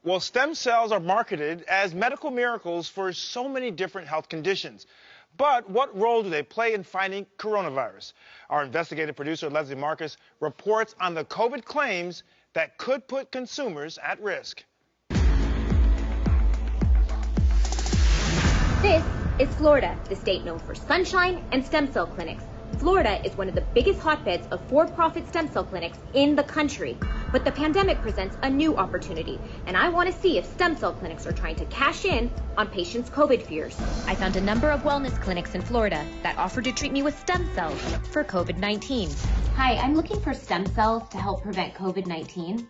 Well, stem cells are marketed as medical miracles for so many different health conditions. But what role do they play in fighting coronavirus? Our investigative producer, Leslie Marcus, reports on the COVID claims that could put consumers at risk. This is Florida, the state known for sunshine and stem cell clinics. Florida is one of the biggest hotbeds of for-profit stem cell clinics in the country. But the pandemic presents a new opportunity, and I want to see if stem cell clinics are trying to cash in on patients' COVID fears. I found a number of wellness clinics in Florida that offered to treat me with stem cells for COVID-19. Hi, I'm looking for stem cells to help prevent COVID-19.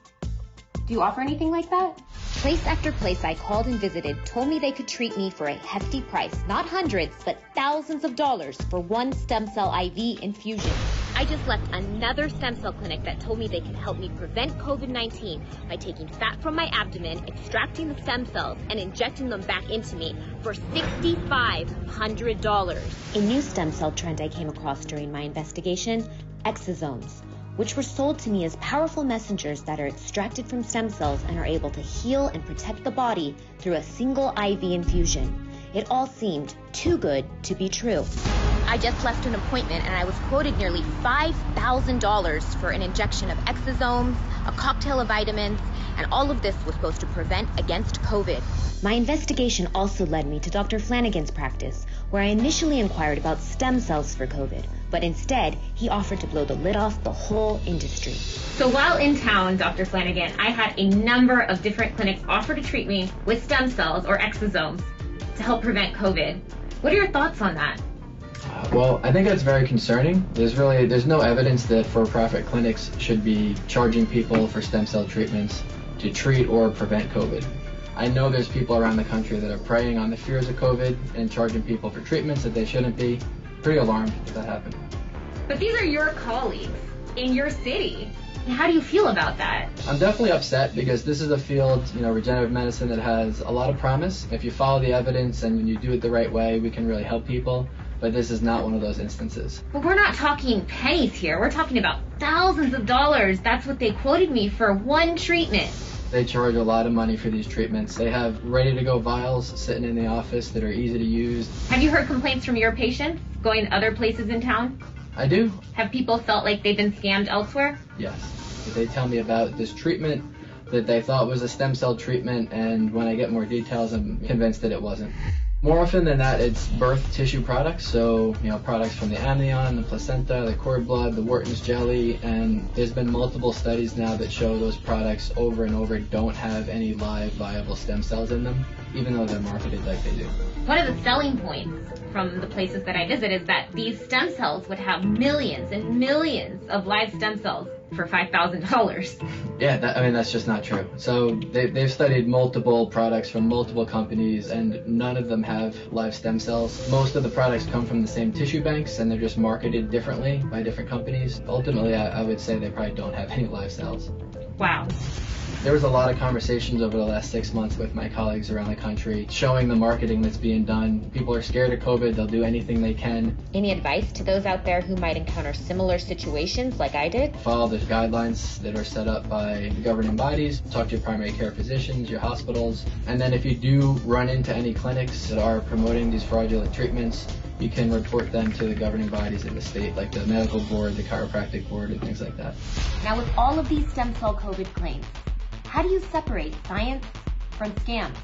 Do you offer anything like that? Place after place I called and visited told me they could treat me for a hefty price, not hundreds, but thousands of dollars for one stem cell IV infusion. I just left another stem cell clinic that told me they could help me prevent COVID-19 by taking fat from my abdomen, extracting the stem cells, and injecting them back into me for $6,500. A new stem cell trend I came across during my investigation, exosomes, which were sold to me as powerful messengers that are extracted from stem cells and are able to heal and protect the body through a single IV infusion. It all seemed too good to be true. I just left an appointment and I was quoted nearly $5,000 for an injection of exosomes, a cocktail of vitamins, and all of this was supposed to prevent against COVID. My investigation also led me to Dr. Flanagan's practice, where I initially inquired about stem cells for COVID, but instead he offered to blow the lid off the whole industry. So while in town, Dr. Flanagan, I had a number of different clinics offer to treat me with stem cells or exosomes to help prevent COVID. What are your thoughts on that? Well, I think that's very concerning. There's no evidence that for-profit clinics should be charging people for stem cell treatments to treat or prevent COVID. I know there's people around the country that are preying on the fears of COVID and charging people for treatments that they shouldn't be. Pretty alarmed if that happened. But these are your colleagues in your city. How do you feel about that? I'm definitely upset because this is a field, regenerative medicine, that has a lot of promise. If you follow the evidence and you do it the right way, we can really help people. But this is not one of those instances. But we're not talking pennies here. We're talking about thousands of dollars. That's what they quoted me for one treatment. They charge a lot of money for these treatments. They have ready-to-go vials sitting in the office that are easy to use. Have you heard complaints from your patients going to other places in town? I do. Have people felt like they've been scammed elsewhere? Yes. They tell me about this treatment that they thought was a stem cell treatment, and when I get more details, I'm convinced that it wasn't. More often than that, it's birth tissue products, so products from the amnion, the placenta, the cord blood, the Wharton's jelly, and there's been multiple studies now that show those products over and over don't have any live viable stem cells in them, even though they're marketed like they do. One of the selling points from the places that I visit is that these stem cells would have millions and millions of live stem cells for $5,000. Yeah, that's just not true. So they've studied multiple products from multiple companies, and none of them have live stem cells. Most of the products come from the same tissue banks, and they're just marketed differently by different companies. Ultimately, I would say they probably don't have any live cells. Wow. There was a lot of conversations over the last 6 months with my colleagues around the country showing the marketing that's being done. People are scared of COVID. They'll do anything they can. Any advice to those out there who might encounter similar situations like I did? Follow the guidelines that are set up by the governing bodies. Talk to your primary care physicians, your hospitals. And then if you do run into any clinics that are promoting these fraudulent treatments, you can report them to the governing bodies in the state, like the medical board, the chiropractic board, and things like that. Now, with all of these stem cell COVID claims, how do you separate science from scams?